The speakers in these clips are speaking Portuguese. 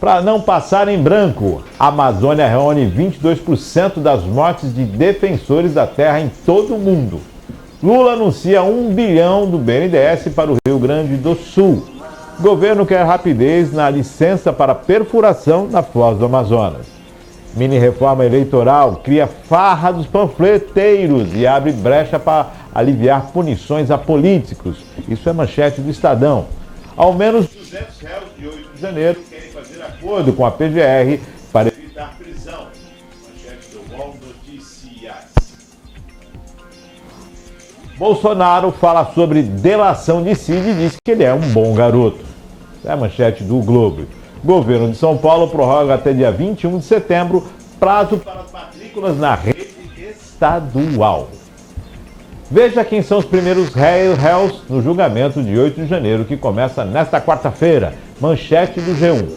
Para não passar em branco, a Amazônia reúne 22% das mortes de defensores da terra em todo o mundo. Lula anuncia 1 bilhão do BNDES para o Rio Grande do Sul. O governo quer rapidez na licença para perfuração na Foz do Amazonas. Mini-reforma eleitoral cria farra dos panfleteiros e abre brecha para aliviar punições a políticos. Isso é manchete do Estadão. Ao menos 200 réus de 8 de janeiro querem fazer acordo com a PGR para evitar prisão. Manchete do UOL Notícias. Bolsonaro fala sobre delação de Cid e diz que ele é um bom garoto. É a manchete do Globo. O governo de São Paulo prorroga até dia 21 de setembro prazo para as matrículas na rede estadual. Veja quem são os primeiros réus no julgamento de 8 de janeiro, que começa nesta quarta-feira. Manchete do G1.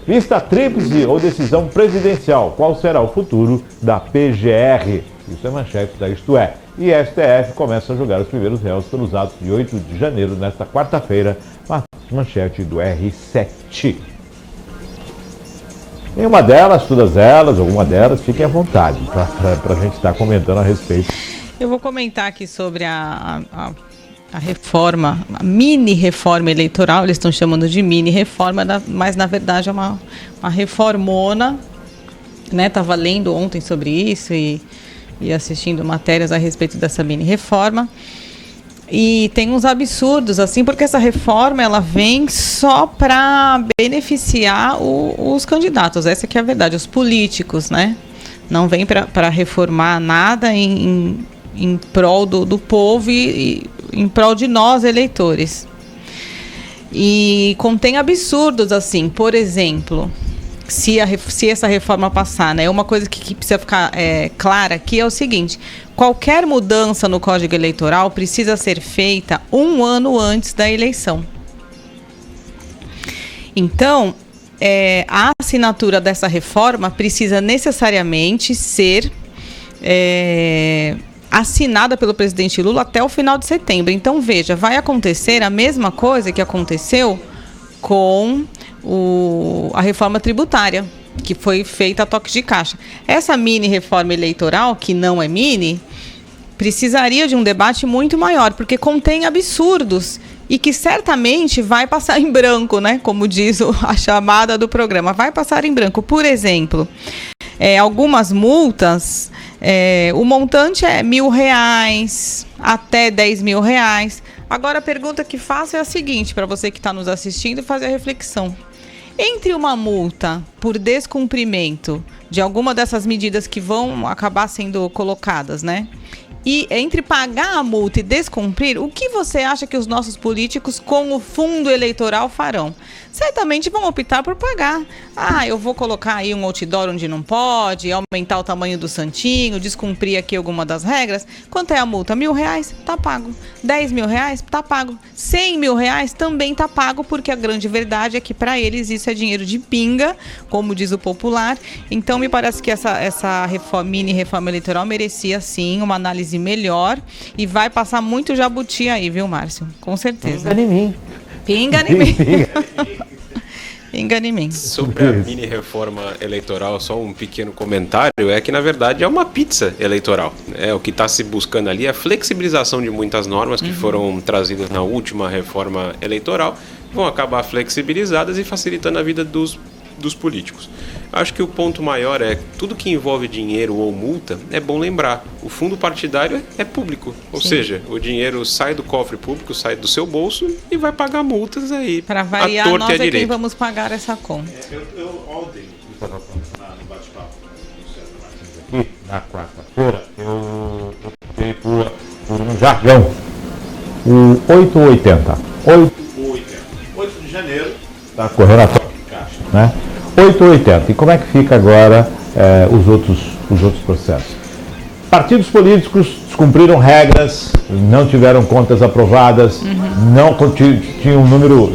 Lista tríplice ou decisão presidencial. Qual será o futuro da PGR? Isso é manchete da Isto É. E a STF começa a julgar os primeiros réus pelos atos de 8 de janeiro, nesta quarta-feira. Manchete do R7. Nenhuma delas, todas elas, alguma delas, fiquem à vontade para a gente estar comentando a respeito. Eu vou comentar aqui sobre a reforma, a mini-reforma eleitoral. Eles estão chamando de mini-reforma, mas na verdade é uma reformona, né? Estava lendo ontem sobre isso e assistindo matérias a respeito dessa mini-reforma. E tem uns absurdos, assim, porque essa reforma ela vem só para beneficiar os candidatos. Essa que é a verdade, os políticos, né? Não vem para reformar nada em prol do povo e em prol de nós, eleitores. E contém absurdos, assim, por exemplo, se essa reforma passar, né? Uma coisa que precisa ficar clara aqui é o seguinte: qualquer mudança no Código Eleitoral precisa ser feita 1 ano antes da eleição. Então, a assinatura dessa reforma precisa necessariamente ser assinada pelo presidente Lula até o final de setembro. Então, veja, vai acontecer a mesma coisa que aconteceu com a reforma tributária, que foi feita a toque de caixa. Essa mini-reforma eleitoral, que não é mini, precisaria de um debate muito maior, porque contém absurdos e que certamente vai passar em branco, né? Como diz a chamada do programa, vai passar em branco. Por exemplo, algumas multas, o montante é R$1.000 até R$10.000. Agora a pergunta que faço é a seguinte, para você que está nos assistindo, fazer a reflexão. Entre uma multa por descumprimento de alguma dessas medidas que vão acabar sendo colocadas, né? E entre pagar a multa e descumprir, o que você acha que os nossos políticos com o fundo eleitoral farão? Certamente vão optar por pagar. Eu vou colocar aí um outdoor onde não pode, aumentar o tamanho do santinho, descumprir aqui alguma das regras. Quanto é a multa? R$1.000? Tá pago. R$10.000? Tá pago. R$100.000? Também tá pago, porque a grande verdade é que para eles isso é dinheiro de pinga, como diz o popular. Então me parece que essa mini-reforma eleitoral merecia sim uma análise melhor e vai passar muito jabuti aí, viu, Márcio? Com certeza. Pinga em mim. Pinga em mim. Pinga em mim. Sobre a mini-reforma eleitoral, só um pequeno comentário, é que na verdade é uma pizza eleitoral. O que está se buscando ali é a flexibilização de muitas normas que foram trazidas na última reforma eleitoral, vão acabar flexibilizadas e facilitando a vida dos políticos. Acho que o ponto maior é tudo que envolve dinheiro ou multa, é bom lembrar, o fundo partidário é público, ou seja, o dinheiro sai do cofre público, sai do seu bolso e vai pagar multas aí. Para variar, nós é quem vamos pagar essa conta. Ontem, no bate-papo aqui, na quarta-feira, eu optei por um jargão, o 880. 8 de janeiro, está correndo a toque de caixa, né? 880. E como é que fica agora os outros processos? Partidos políticos descumpriram regras, não tiveram contas aprovadas, não tinham um número,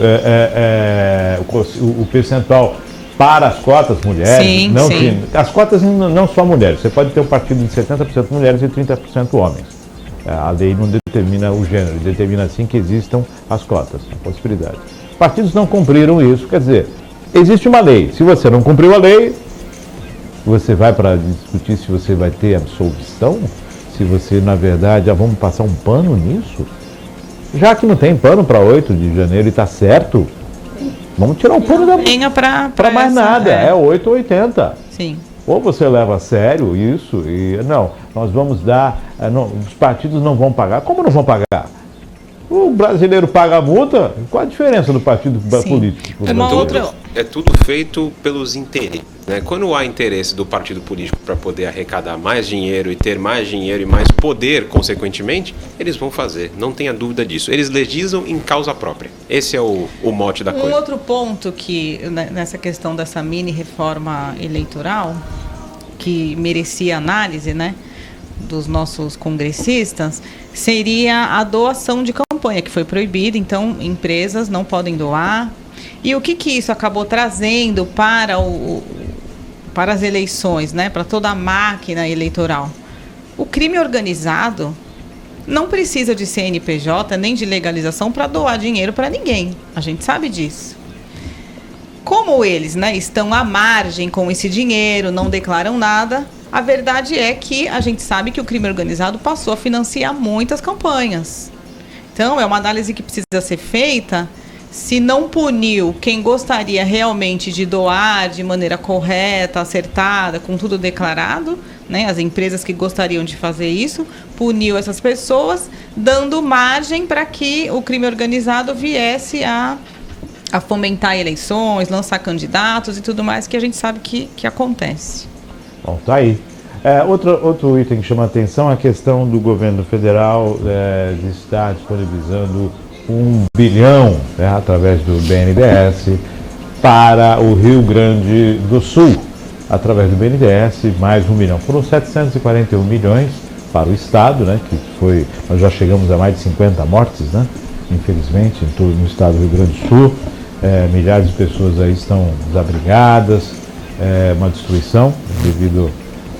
o percentual para as cotas mulheres. Sim. As cotas não só mulheres, você pode ter um partido de 70% mulheres e 30% homens. A lei não determina o gênero, determina sim que existam as cotas, a possibilidade. Partidos não cumpriram isso, quer dizer, existe uma lei. Se você não cumpriu a lei, você vai para discutir se você vai ter absolvição, se você, na verdade, vamos passar um pano nisso? Já que não tem pano para 8 de janeiro e está certo, vamos tirar o pano para mais nada, é 8 ou 80. Sim. Ou você leva a sério isso e não, nós vamos dar, os partidos não vão pagar. Como não vão pagar? O brasileiro paga a multa, qual a diferença do partido político? É tudo feito pelos interesses, né? Quando há interesse do partido político para poder arrecadar mais dinheiro e ter mais dinheiro e mais poder, consequentemente, eles vão fazer, não tenha dúvida disso. Eles legislam em causa própria. Esse é o mote da coisa. Um outro ponto que, nessa questão dessa mini reforma eleitoral, que merecia análise, né, dos nossos congressistas, seria a doação de campanha, que foi proibida, então empresas não podem doar. E o que isso acabou trazendo para as eleições, né, para toda a máquina eleitoral? O crime organizado não precisa de CNPJ nem de legalização para doar dinheiro para ninguém. A gente sabe disso. Como eles, né, estão à margem com esse dinheiro, não declaram nada, a verdade é que a gente sabe que o crime organizado passou a financiar muitas campanhas. Então, é uma análise que precisa ser feita. Se não puniu quem gostaria realmente de doar de maneira correta, acertada, com tudo declarado, né, as empresas que gostariam de fazer isso, puniu essas pessoas, dando margem para que o crime organizado viesse a fomentar eleições, lançar candidatos e tudo mais que a gente sabe que acontece. Bom, tá aí. Outro item que chama a atenção é a questão do governo federal de estar disponibilizando 1 bilhão, né, através do BNDES para o Rio Grande do Sul. Através do BNDES, mais 1 bilhão. Foram 741 milhões para o Estado, né, nós já chegamos a mais de 50 mortes, né, infelizmente, no estado do Rio Grande do Sul. Milhares de pessoas aí estão desabrigadas, uma destruição devido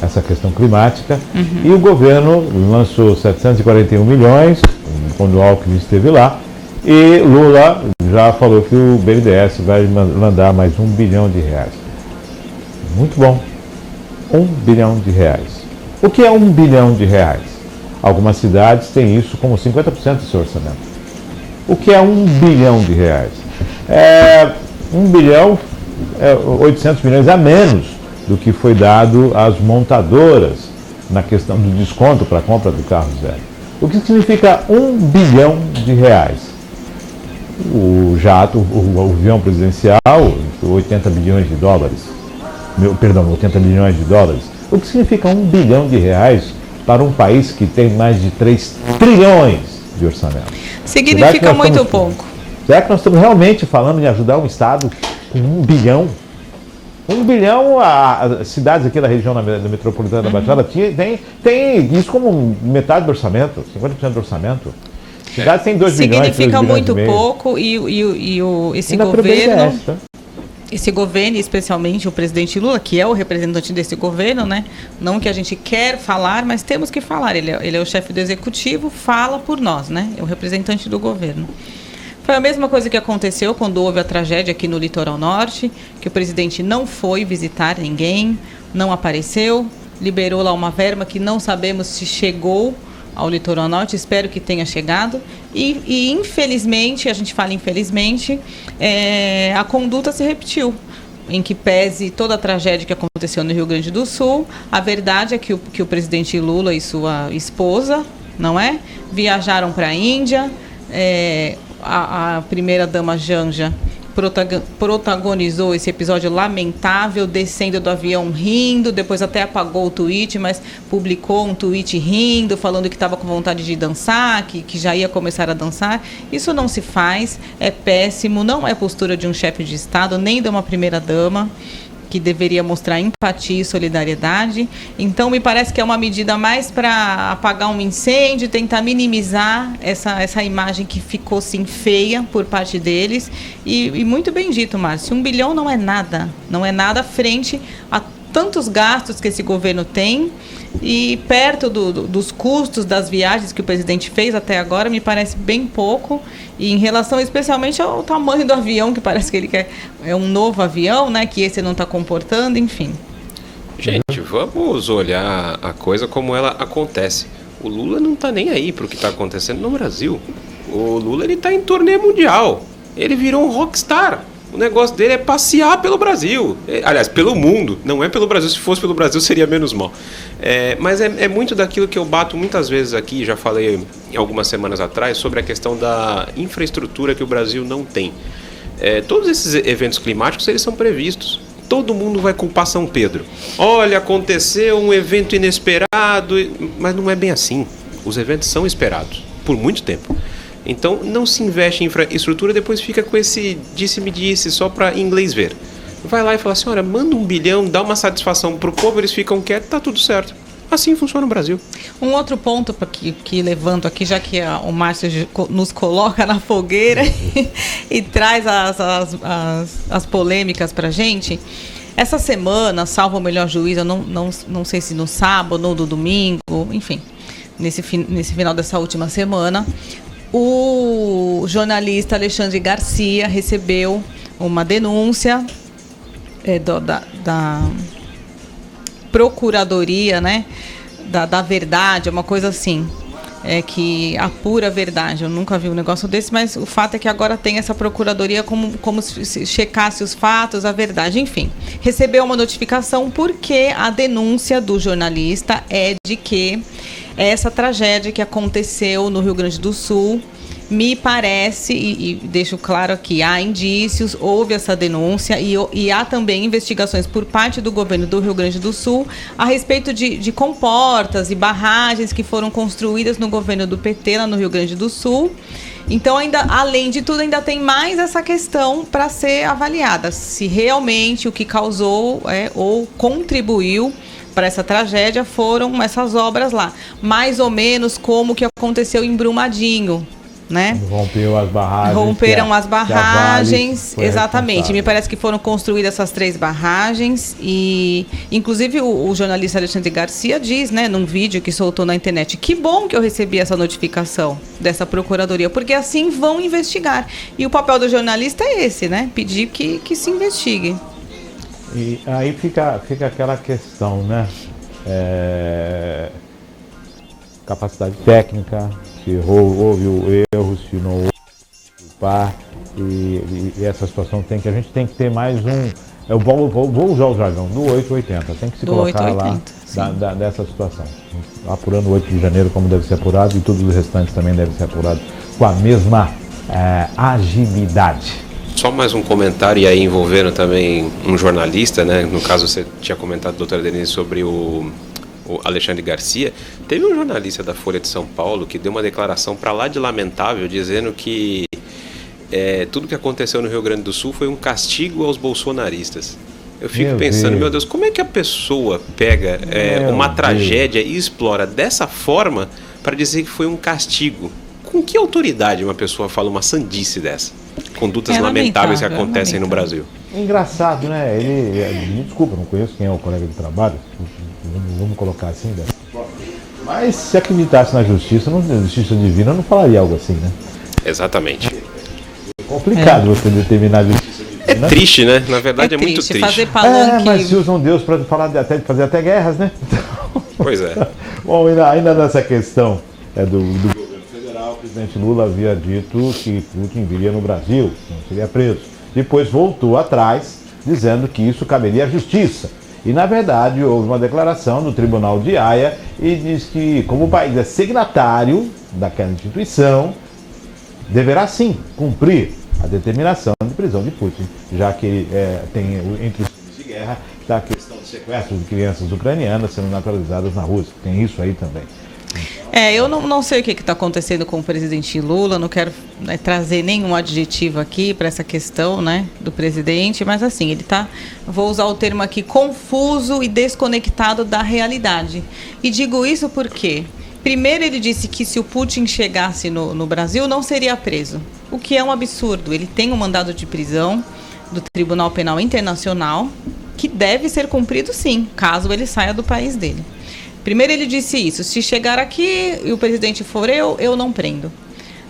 a essa questão climática. Uhum. E o governo lançou 741 milhões, quando o Alckmin esteve lá, e Lula já falou que o BNDES vai mandar mais 1 bilhão de reais. Muito bom. 1 bilhão de reais. O que é 1 bilhão de reais? Algumas cidades têm isso como 50% do seu orçamento. O que é 1 bilhão de reais? 1 bilhão, 800 milhões a menos do que foi dado às montadoras na questão do desconto para a compra do carro zero. O que significa 1 bilhão de reais? O jato, o avião presidencial, 80 bilhões de dólares. 80 milhões de dólares. O que significa 1 bilhão de reais para um país que tem mais de 3 trilhões de orçamento? Significa muito pouco. Será que nós estamos realmente falando em ajudar um Estado com 1 bilhão? 1 bilhão, as cidades aqui da região da metropolitana da Baixada tem isso como metade do orçamento, 50% do orçamento. Cidades têm 2 bilhões. Significa muito pouco esse governo, especialmente o presidente Lula, que é o representante desse governo, né? Não que a gente quer falar, mas temos que falar. Ele é o chefe do executivo, fala por nós, né? É o representante do governo. Foi a mesma coisa que aconteceu quando houve a tragédia aqui no Litoral Norte, que o presidente não foi visitar ninguém, não apareceu, liberou lá uma verba que não sabemos se chegou ao Litoral Norte, espero que tenha chegado. E infelizmente, a gente fala infelizmente, a conduta se repetiu. Em que pese toda a tragédia que aconteceu no Rio Grande do Sul, a verdade é que o presidente Lula e sua esposa, não é? Viajaram para a Índia. A primeira-dama Janja protagonizou esse episódio lamentável, descendo do avião rindo, depois até apagou o tweet, mas publicou um tweet rindo, falando que estava com vontade de dançar, que já ia começar a dançar. Isso não se faz, é péssimo, não é postura de um chefe de Estado, nem de uma primeira-dama, que deveria mostrar empatia e solidariedade. Então, me parece que é uma medida mais para apagar um incêndio, tentar minimizar essa imagem que ficou, assim, feia por parte deles. E muito bem dito, Márcio, 1 bilhão não é nada frente a tantos gastos que esse governo tem e perto dos custos das viagens que o presidente fez até agora, me parece bem pouco. E em relação especialmente ao tamanho do avião, que parece que ele quer, é um novo avião, né, que esse não está comportando, enfim. Gente, vamos olhar a coisa como ela acontece. O Lula não está nem aí para o que está acontecendo no Brasil. O Lula está em turnê mundial. Ele virou um rockstar. O negócio dele é passear pelo Brasil. Aliás, pelo mundo. Não é pelo Brasil. Se fosse pelo Brasil, seria menos mal. Mas é muito daquilo que eu bato muitas vezes aqui. Já falei algumas semanas atrás sobre a questão da infraestrutura que o Brasil não tem. Todos esses eventos climáticos, eles são previstos. Todo mundo vai culpar São Pedro. Olha, aconteceu um evento inesperado. Mas não é bem assim. Os eventos são esperados por muito tempo. Então, não se investe em infraestrutura, depois fica com esse disse-me-disse só para inglês ver. Vai lá e fala assim, olha, manda 1 bilhão, dá uma satisfação pro povo, eles ficam quietos, tá tudo certo. Assim funciona o Brasil. Um outro ponto que levanto aqui, já que o Márcio nos coloca na fogueira e traz as polêmicas pra gente. Essa semana, salvo o melhor juízo, eu não sei se no sábado ou no domingo, enfim, nesse final dessa última semana, o jornalista Alexandre Garcia recebeu uma denúncia da Procuradoria, né, da Verdade, uma coisa assim, que apura a verdade. Eu nunca vi um negócio desse, mas o fato é que agora tem essa Procuradoria como se checasse os fatos, a verdade, enfim. Recebeu uma notificação porque a denúncia do jornalista é de que essa tragédia que aconteceu no Rio Grande do Sul, me parece, e deixo claro aqui, há indícios, houve essa denúncia e há também investigações por parte do governo do Rio Grande do Sul a respeito de comportas e barragens que foram construídas no governo do PT lá no Rio Grande do Sul. Então, ainda, além de tudo, ainda tem mais essa questão para ser avaliada, se realmente o que causou ou contribuiu para essa tragédia foram essas obras lá. Mais ou menos como o que aconteceu em Brumadinho, né? Romperam as barragens, exatamente. Me parece que foram construídas essas 3 barragens e, inclusive, o jornalista Alexandre Garcia diz, né, num vídeo que soltou na internet, que bom que eu recebi essa notificação dessa procuradoria, porque assim vão investigar. E o papel do jornalista é esse, né? Pedir que se investigue. E aí fica aquela questão, né? Capacidade técnica, se houve o erro, se não houve culpar, e essa situação a gente tem que ter mais um. Eu vou usar o jargão do 880, tem que se colocar 880, lá dessa situação. Apurando o 8 de janeiro como deve ser apurado, e todos os restantes também devem ser apurados com a mesma agilidade. Só mais um comentário, e aí envolvendo também um jornalista, né? No caso, você tinha comentado, doutora Denise, sobre o Alexandre Garcia. Teve um jornalista da Folha de São Paulo que deu uma declaração para lá de lamentável, dizendo que tudo que aconteceu no Rio Grande do Sul foi um castigo aos bolsonaristas. Eu fico pensando, meu Deus, como é que a pessoa pega uma tragédia e explora dessa forma para dizer que foi um castigo? Com que autoridade uma pessoa fala uma sandice dessa? Condutas lamentáveis que acontecem no Brasil. Engraçado, né? Me desculpa, não conheço quem é o colega de trabalho, vamos colocar assim, né? Mas se acreditasse na justiça divina, não falaria algo assim, né? Exatamente. É complicado você determinar a justiça divina. É triste, né? Na verdade é muito triste. Fazer palanque... mas se usam Deus para fazer até guerras, né? Então... Pois é. Bom, ainda nessa questão do governo federal, o presidente Lula havia dito que Putin viria no Brasil, não seria preso. Depois voltou atrás, dizendo que isso caberia à justiça. E, na verdade, houve uma declaração do Tribunal de Haia e diz que, como o país é signatário daquela instituição, deverá sim cumprir a determinação de prisão de Putin, já que tem entre os crimes de guerra está a questão do sequestro de crianças ucranianas sendo naturalizadas na Rússia. Tem isso aí também. Eu não sei o que está acontecendo com o presidente Lula, não quero trazer nenhum adjetivo aqui para essa questão, né, do presidente, mas assim, ele está, vou usar o termo aqui, confuso e desconectado da realidade. E digo isso porque, primeiro, ele disse que se o Putin chegasse no Brasil, não seria preso, o que é um absurdo. Ele tem um mandado de prisão do Tribunal Penal Internacional, que deve ser cumprido sim, caso ele saia do país dele. Primeiro ele disse isso: se chegar aqui e o presidente for eu não prendo.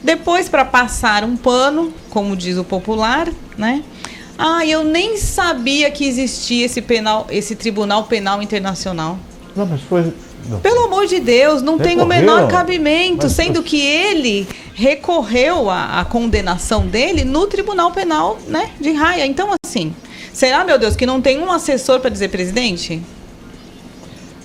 Depois, para passar um pano, como diz o popular, né? Eu nem sabia que existia esse Tribunal Penal Internacional. Não, mas foi... Não. Pelo amor de Deus, não tem o menor cabimento, mas sendo que ele recorreu à condenação dele no Tribunal Penal, né, de Haia. Então, assim, será, meu Deus, que não tem um assessor para dizer presidente?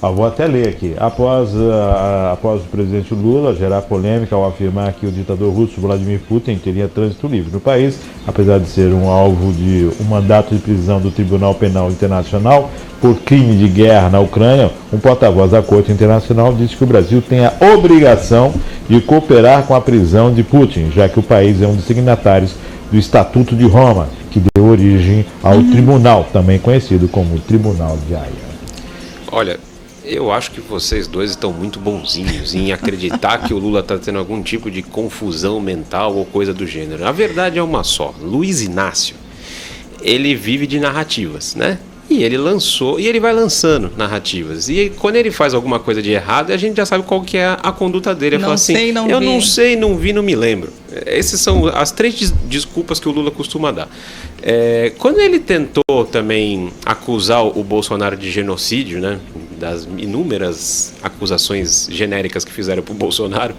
Vou até ler aqui. Após o presidente Lula gerar polêmica ao afirmar que o ditador russo Vladimir Putin teria trânsito livre no país, apesar de ser um alvo de um mandato de prisão do Tribunal Penal Internacional por crime de guerra na Ucrânia, um porta-voz da Corte Internacional disse que o Brasil tem a obrigação de cooperar com a prisão de Putin, já que o país é um dos signatários do Estatuto de Roma, que deu origem ao tribunal, também conhecido como Tribunal de Haia. Olha, eu acho que vocês dois estão muito bonzinhos em acreditar que o Lula está tendo algum tipo de confusão mental ou coisa do gênero. A verdade é uma só. Luiz Inácio, ele vive de narrativas, né? E ele lançou, e ele vai lançando narrativas. E quando ele faz alguma coisa de errado, a gente já sabe qual que é a conduta dele. Ele fala assim, eu não sei, não vi, não me lembro. Essas são as 3 desculpas que o Lula costuma dar. Quando ele tentou também acusar o Bolsonaro de genocídio, né, das inúmeras acusações genéricas que fizeram para o Bolsonaro,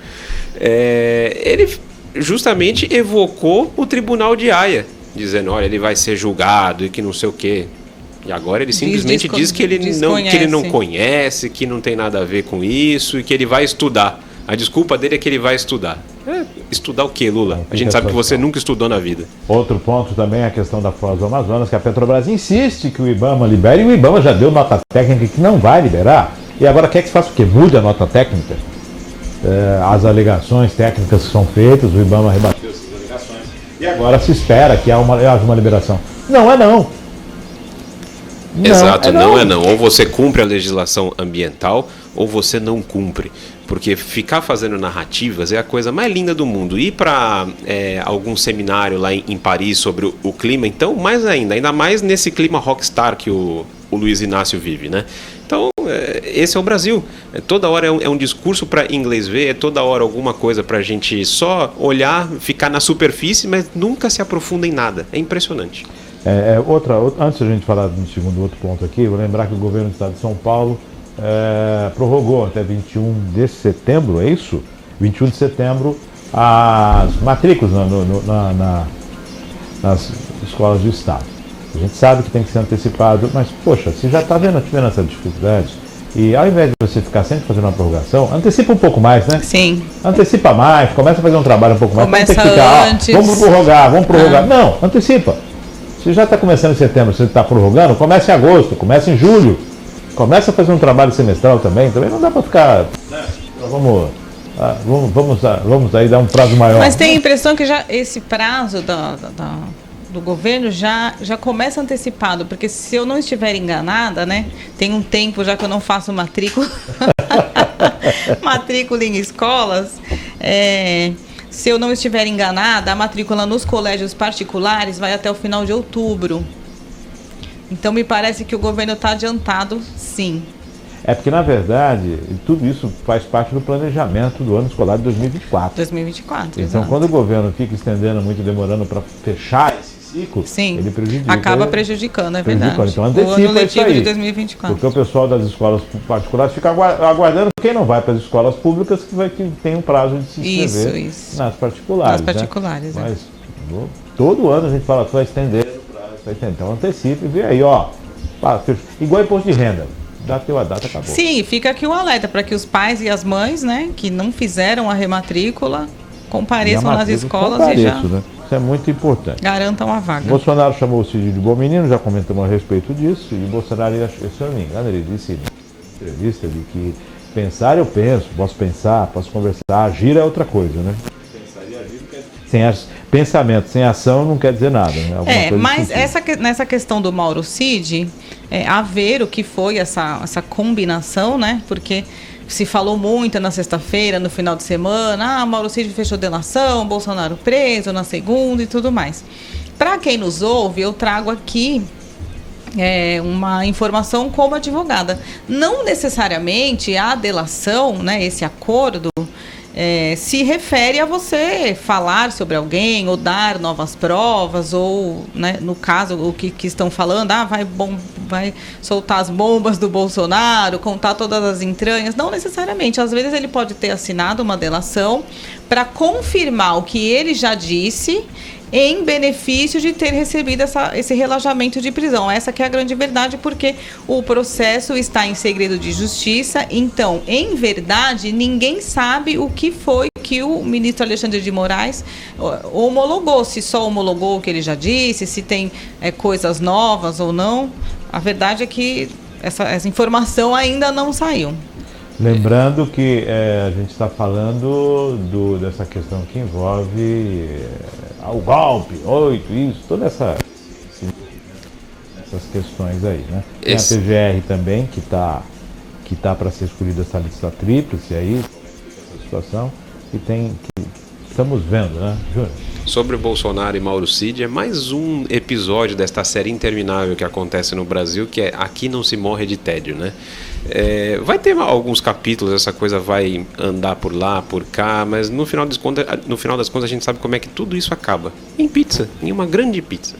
ele justamente evocou o Tribunal de Haia, dizendo, olha, ele vai ser julgado e que não sei o quê. E agora ele simplesmente diz que ele não conhece, que não tem nada a ver com isso e que ele vai estudar. A desculpa dele é que ele vai estudar. Estudar o quê, Lula? A gente sabe que você nunca estudou na vida. Outro ponto também é a questão da Foz do Amazonas, que a Petrobras insiste que o IBAMA libere, e o IBAMA já deu nota técnica que não vai liberar. E agora quer que se faça o quê? Mude a nota técnica? As alegações técnicas que são feitas, o IBAMA rebateu essas alegações. E agora se espera que haja uma liberação. Não é não. Exato, não é não. Ou você cumpre a legislação ambiental ou você não cumpre. Porque ficar fazendo narrativas é a coisa mais linda do mundo. Ir para algum seminário lá em Paris sobre o clima, então, mais ainda mais nesse clima rockstar que o Luiz Inácio vive, né? Então, esse é o Brasil. Toda hora é um discurso para inglês ver, é toda hora alguma coisa para a gente só olhar, ficar na superfície, mas nunca se aprofunda em nada. É impressionante. Antes de a gente falar do segundo outro ponto aqui, vou lembrar que o governo do estado de São Paulo prorrogou até 21 de setembro, é isso? 21 de setembro, as matrículas nas escolas do estado. A gente sabe que tem que ser antecipado, mas, poxa, se já está vendo essa dificuldade, e ao invés de você ficar sempre fazendo uma prorrogação, antecipa um pouco mais, né? Sim. Antecipa mais, começa a fazer um trabalho um pouco mais. Começa antes. Vamos prorrogar. Não, antecipa. Se já está começando em setembro, você está prorrogando, comece em agosto, comece em julho. Começa a fazer um trabalho semestral também não dá para ficar... Vamos aí dar um prazo maior. Mas tem a impressão que já esse prazo do governo já começa antecipado, porque se eu não estiver enganada, né, tem um tempo já que eu não faço matrícula em escolas, se eu não estiver enganada, a matrícula nos colégios particulares vai até o final de outubro. Então me parece que o governo está adiantado, sim. Porque, na verdade, tudo isso faz parte do planejamento do ano escolar de 2024. 2024, então, exato. Quando o governo fica estendendo muito, demorando para fechar esse ciclo, sim, ele prejudica. Acaba prejudicando, é verdade. Então, antecipa o ano letivo isso aí, de 2024. Porque o pessoal das escolas particulares fica aguardando quem não vai para as escolas públicas que tem um prazo de se inscrever isso. nas particulares. Nas particulares, né? Mas todo ano a gente fala que vai estender o prazo. Então, antecipe e vê aí, igual imposto de renda. Bateu a data, acabou. Sim, fica aqui o alerta para que os pais e as mães, né, que não fizeram a rematrícula, compareçam nas escolas e já... Né? Isso é muito importante. Garantam a vaga. Bolsonaro chamou o Cid de bom menino, já comentamos a respeito disso, e o Bolsonaro, se eu não me engano, ele disse em entrevista de que pensar eu penso, posso pensar, posso conversar, agir é outra coisa, né? Pensar e agir pensamento sem ação não quer dizer nada, né? Mas nessa questão do Mauro Cid, a ver o que foi essa combinação, né? Porque se falou muito na sexta-feira, no final de semana, Mauro Cid fechou delação, Bolsonaro preso na segunda e tudo mais. Para quem nos ouve, eu trago aqui uma informação como advogada. Não necessariamente a delação, né, esse acordo, se refere a você falar sobre alguém ou dar novas provas ou, né, no caso, o que estão falando, vai soltar as bombas do Bolsonaro, contar todas as entranhas. Não necessariamente. Às vezes ele pode ter assinado uma delação para confirmar o que ele já disse em benefício de ter recebido esse relaxamento de prisão. Essa que é a grande verdade, porque o processo está em segredo de justiça. Então, em verdade, ninguém sabe o que foi que o ministro Alexandre de Moraes homologou. Se só homologou o que ele já disse, se tem coisas novas ou não. A verdade é que essa informação ainda não saiu. Lembrando que a gente está falando dessa questão que envolve o golpe, 8, isso, todas essas questões aí, né? Tem a PGR também, que tá para ser escolhida essa lista tríplice aí, essa situação, que estamos vendo, né, Júnior? Sobre o Bolsonaro e Mauro Cid, é mais um episódio desta série interminável que acontece no Brasil, que é Aqui Não Se Morre de Tédio, né? Vai ter alguns capítulos, essa coisa vai andar por lá, por cá, mas no final das contas a gente sabe como é que tudo isso acaba. Em pizza, em uma grande pizza.